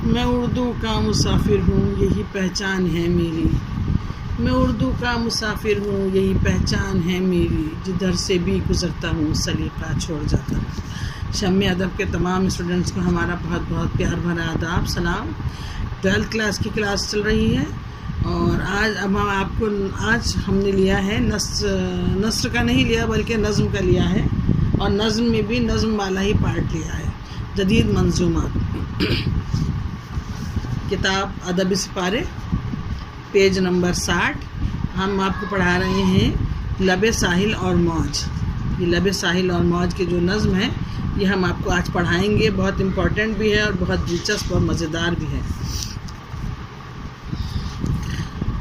میں اردو کا مسافر ہوں یہی پہچان ہے میری، میں اردو کا مسافر ہوں یہی پہچان ہے میری، جدھر سے بھی گزرتا ہوں سلیقہ چھوڑ جاتا ہوں۔ شمع ادب کے تمام اسٹوڈنٹس کو ہمارا بہت بہت پیار بھرا آداب، سلام۔ 12th کلاس کی کلاس چل رہی ہے اور آج ہم نے لیا ہے نثر کا نہیں لیا بلکہ نظم کا لیا ہے، اور نظم میں بھی نظم والا ہی پارٹ لیا ہے، جدید منظومات، کتاب ادبی سپارے، پیج نمبر 60۔ ہم آپ کو پڑھا رہے ہیں لب ساحل اور موج۔ یہ لب ساحل اور موج کے جو نظم ہے یہ ہم آپ کو آج پڑھائیں گے، بہت امپورٹنٹ بھی ہے اور بہت دلچسپ اور مزیدار بھی ہے۔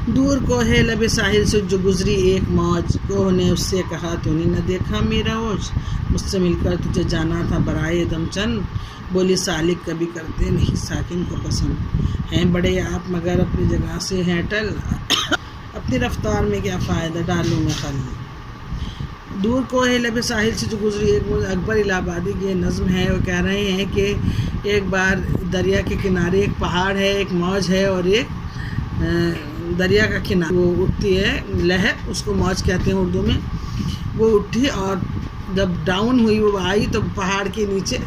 دور کو ہے لب ساحل سے جو گزری ایک موج، کوہ نے اس سے کہا تو نے نہ دیکھا میرا اوج، مجھ سے مل کر تجھے جانا تھا برائے دم چند، بولی سالک کبھی کرتے نہیں ساکن کو پسند، ہیں بڑے آپ مگر اپنی جگہ سے ہیں ٹل، اپنی رفتار میں کیا فائدہ ڈالوں میں خل۔ دور کو ہے لب ساحل سے جو گزری ایک موج، اکبر الہ آبادی کی یہ نظم ہے۔ وہ کہہ رہے ہیں کہ ایک بار دریا کے کنارے ایک پہاڑ ہے، ایک موج ہے اور ایک دریا کا کنارہ، وہ اٹھتی ہے لہر، اس کو موج کہتے ہیں اردو میں۔ وہ اٹھی اور جب ڈاؤن ہوئی، وہ آئی تو پہاڑ کے نیچے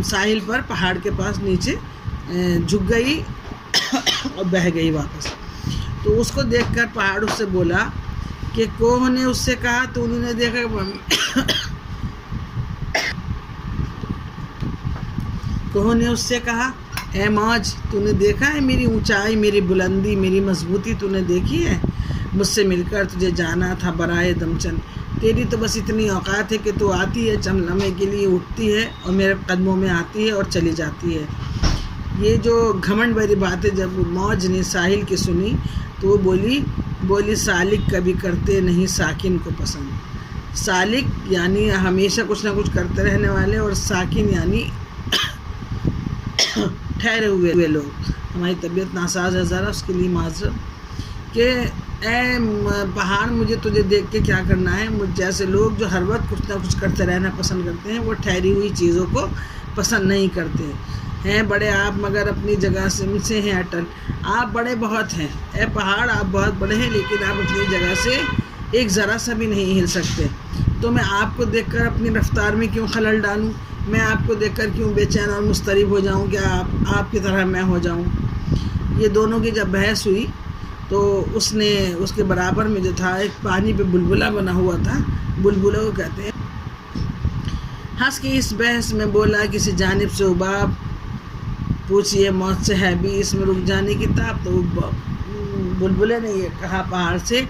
ساحل پر پہاڑ کے پاس نیچے جھک گئی اور بہہ گئی واپس۔ تو اس کو دیکھ کر پہاڑ اس سے بولا کہ کوہ نے اس سے کہا تو انہوں نے دیکھا، کوہ نے اس سے کہا اے موج تو نے دیکھا ہے میری اونچائی، میری بلندی، میری مضبوطی تو نے دیکھی ہے، مجھ سے مل کر تجھے جانا تھا برائے دم چند، تیری تو بس اتنی اوقات ہے کہ تو آتی ہے چند لمحے کے لیے، اٹھتی ہے اور میرے قدموں میں آتی ہے اور چلی جاتی ہے۔ یہ جو گھمنڈ بھری باتیں جب موج نے ساحل کی سنی تو وہ بولی سالک کبھی کرتے نہیں ساکن کو پسند۔ سالک یعنی ہمیشہ کچھ نہ کچھ کرتے رہنے والے، اور ساکن یعنی ٹھہرے ہوئے لوگ۔ ہماری طبیعت ناساز ہے ذرا، اس کے لیے معذرت، کہ اے پہاڑ مجھے تجھے دیکھ کے کیا کرنا ہے، مجھ جیسے لوگ جو ہر وقت کچھ نہ کچھ کرتے رہنا پسند کرتے ہیں، وہ ٹھہری ہوئی چیزوں کو پسند نہیں کرتے ہیں۔ بڑے آپ مگر اپنی جگہ سے ہیں اٹل، آپ بڑے بہت ہیں، اے پہاڑ آپ بہت بڑے ہیں لیکن آپ اپنی جگہ سے ایک ذرا سا بھی نہیں ہل سکتے، تو میں آپ کو دیکھ کر اپنی رفتار میں کیوں خلل ڈالوں، میں آپ کو دیکھ کر کیوں بے چین اور مضطرب ہو جاؤں کہ آپ کی طرح میں ہو جاؤں۔ یہ دونوں کی جب بحث ہوئی تو اس کے برابر میں جو تھا ایک پانی پہ بلبلا بنا ہوا تھا، بلبلا کو کہتے ہیں، ہنس کے اس بحث میں بولا کسی جانب سے حباب، پوچھئے موت سے ہے بھی اس میں رک جانے کی تاب۔ تو بلبلے نے یہ کہا پہاڑ سے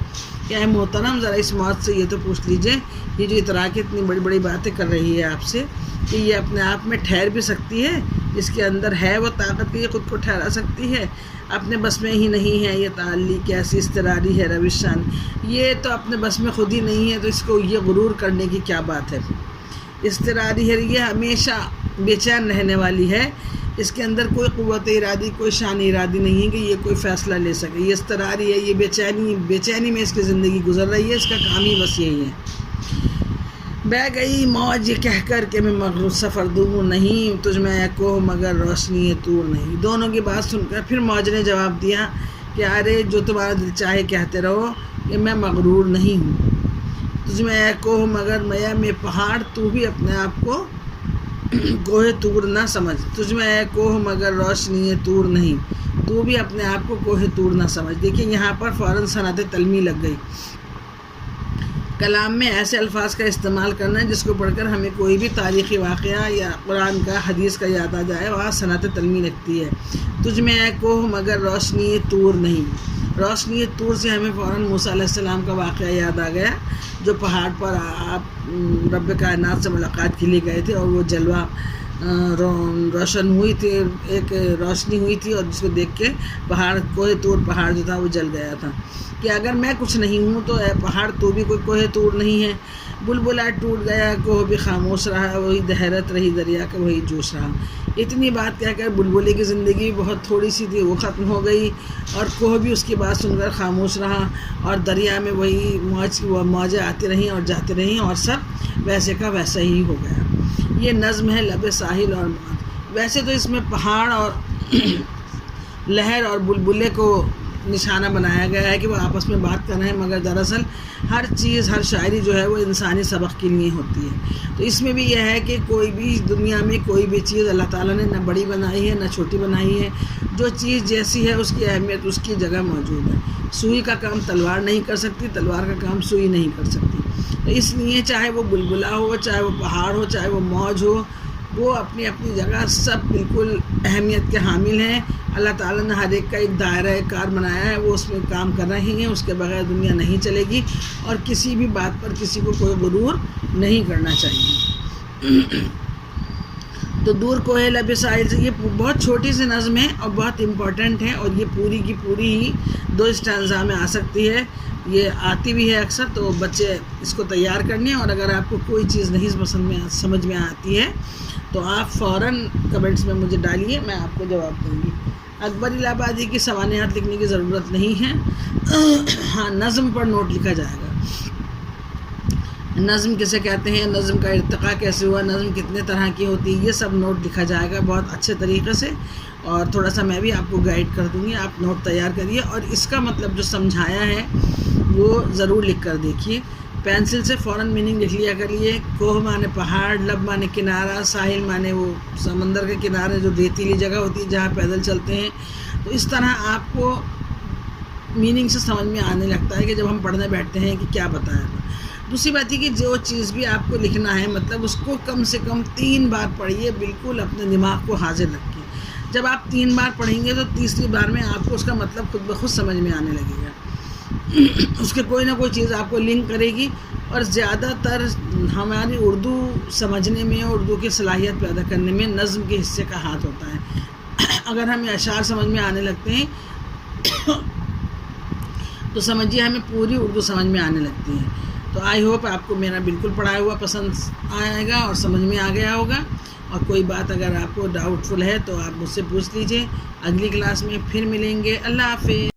کہ اے محترم ذرا اس موت سے یہ تو پوچھ لیجئے، یہ جو اطراء کی اتنی بڑی بڑی باتیں کر رہی ہے آپ سے، کہ یہ اپنے آپ میں ٹھہر بھی سکتی ہے، اس کے اندر ہے وہ طاقت کہ یہ خود کو ٹھہرا سکتی ہے، اپنے بس میں ہی نہیں ہے، یہ تعلی کیسی اضطراری ہے روشان، یہ تو اپنے بس میں خود ہی نہیں ہے، تو اس کو یہ غرور کرنے کی کیا بات ہے۔ اضطراری ہے، یہ ہمیشہ بے چین رہنے والی ہے، اس کے اندر کوئی قوت ارادی، کوئی شان ارادی نہیں ہے کہ یہ کوئی فیصلہ لے سکے، یہ اضطراری ہے، یہ بے چینی میں اس کی زندگی گزر رہی ہے، اس کا کام ہی بس یہی ہے۔ بہ گئی موج یہ کہہ کر کہ میں مغرور سفر دور نہیں، تجھ میں اے کوہ مگر روشنی طور نہیں۔ دونوں کی بات سن کر پھر موج نے جواب دیا کہ ارے جو تمہارا دل چاہے کہتے رہو کہ میں مغرور نہیں ہوں، تجھ میں اے کوہ مگر میں پہاڑ، تو بھی اپنے آپ کو کوہ طور نہ سمجھ، تجھ میں اے کوہ مگر روشنی طور نہیں، تو بھی اپنے آپ کو کوہ طور نہ سمجھ۔ دیکھیں یہاں پر فوراً صنعت تلمی لگ گئی۔ کلام میں ایسے الفاظ کا استعمال کرنا ہے جس کو پڑھ کر ہمیں کوئی بھی تاریخی واقعہ یا قرآن کا حدیث کا یاد آ جائے، وہاں صنعت تلمی لگتی ہے۔ تجھ میں اے کوہ مگر روشنی طور نہیں، روشنی طور سے ہمیں فوراً موسیٰ علیہ السلام کا واقعہ یاد آ گیا، جو پہاڑ پر آپ رب کائنات سے ملاقات کے لیے گئے تھے، اور وہ جلوہ روشن ہوئی تھی، ایک روشنی ہوئی تھی، اور جس کو دیکھ کے پہاڑ کوہ طور پہاڑ جو تھا وہ جل گیا تھا، کہ اگر میں کچھ نہیں ہوں تو اے پہاڑ تو بھی کوئی کوہ طور نہیں ہے۔ بلبلا ٹوٹ گیا، کوہ بھی خاموش رہا، وہی حیرت رہی دریا کا وہی جوش رہا۔ اتنی بات کہہ کر بلبلے کی زندگی بہت تھوڑی سی تھی، وہ ختم ہو گئی، اور کوہ بھی اس کی بات سن کر خاموش رہا، اور دریا میں وہی موجیں آتی رہیں اور جاتی رہیں، اور سب ویسے کا ویسا ہی ہو گیا۔ یہ نظم ہے لب ساحل اور موج۔ ویسے تو اس میں پہاڑ اور لہر اور بلبلے کو نشانہ بنایا گیا ہے کہ وہ آپس میں بات کر رہے ہیں، مگر دراصل ہر چیز، ہر شاعری جو ہے وہ انسانی سبق کے لیے ہوتی ہے۔ تو اس میں بھی یہ ہے کہ کوئی بھی دنیا میں کوئی بھی چیز اللہ تعالیٰ نے نہ بڑی بنائی ہے نہ چھوٹی بنائی ہے، جو چیز جیسی ہے اس کی اہمیت اس کی جگہ موجود ہے۔ سوئی کا کام تلوار نہیں کر سکتی، تلوار کا کام سوئی نہیں کر سکتی۔ تو اس لیے چاہے وہ بلبلا ہو، چاہے وہ پہاڑ ہو، چاہے وہ موج ہو، وہ اپنی اپنی جگہ سب بالکل اہمیت کے حامل ہیں۔ اللہ تعالیٰ نے ہر ایک کا ایک دائرہ کار بنایا ہے، وہ اس میں کام کر رہے ہیں، اس کے بغیر دنیا نہیں چلے گی، اور کسی بھی بات پر کسی کو کوئی غرور نہیں کرنا چاہیے۔ تو دور کوہ لب ساحل سے، یہ بہت چھوٹی سی نظم ہے اور بہت امپورٹنٹ ہے، اور یہ پوری کی پوری ہی 2 اسٹینزا میں آ سکتی ہے، یہ آتی بھی ہے اکثر، تو بچے اس کو تیار کرنے، اور اگر آپ کو کوئی چیز نہیں سمجھ میں آتی ہے تو آپ فوراً کمنٹس میں مجھے ڈالیے، میں آپ کو جواب دوں گی۔ اکبر الہ آبادی کی سوانحات لکھنے کی ضرورت نہیں ہے، ہاں نظم پر نوٹ لکھا جائے گا۔ نظم کسے کہتے ہیں، نظم کا ارتقاء کیسے ہوا، نظم کتنے طرح کی ہوتی ہے، یہ سب نوٹ لکھا جائے گا بہت اچھے طریقے سے، اور تھوڑا سا میں بھی آپ کو گائیڈ کر دوں گی، آپ نوٹ تیار کریے، اور اس کا مطلب جو سمجھایا ہے وہ ضرور لکھ کر دیکھیے۔ پینسل سے فوراً میننگ لکھ لیا کریے۔ کوہ مانے پہاڑ، لب مانے کنارہ، ساحل مانے وہ سمندر کے کنارے جو ریتیلی جگہ ہوتی ہے جہاں پیدل چلتے ہیں۔ تو اس طرح آپ کو میننگ سے سمجھ میں آنے لگتا ہے کہ جب ہم پڑھنے بیٹھتے ہیں کہ کیا بتایا تھا۔ دوسری بات یہ کہ جو چیز بھی آپ کو لکھنا ہے مطلب اس کو کم سے کم 3 بار پڑھیے، بالکل اپنے دماغ کو حاضر رکھیے۔ جب آپ 3 بار پڑھیں گے تو تیسری بار میں آپ کو اس کا مطلب خود بخود سمجھ میں آنے لگے گا، اس کے کوئی نہ کوئی چیز آپ کو لنک کرے گی۔ اور زیادہ تر ہماری اردو سمجھنے میں، اردو کی صلاحیت پیدا کرنے میں نظم کے حصے کا ہاتھ ہوتا ہے۔ اگر ہمیں اشعار سمجھ میں آنے لگتے ہیں تو سمجھیے ہمیں پوری اردو سمجھ میں آنے لگتی ہے۔ تو آئی ہوپ آپ کو میرا بالکل پڑھایا ہوا پسند آئے گا اور سمجھ میں آ گیا ہوگا، اور کوئی بات اگر آپ کو ڈاؤٹ فل ہے تو آپ مجھ سے پوچھ لیجئے۔ اگلی کلاس میں پھر ملیں گے۔ اللہ حافظ۔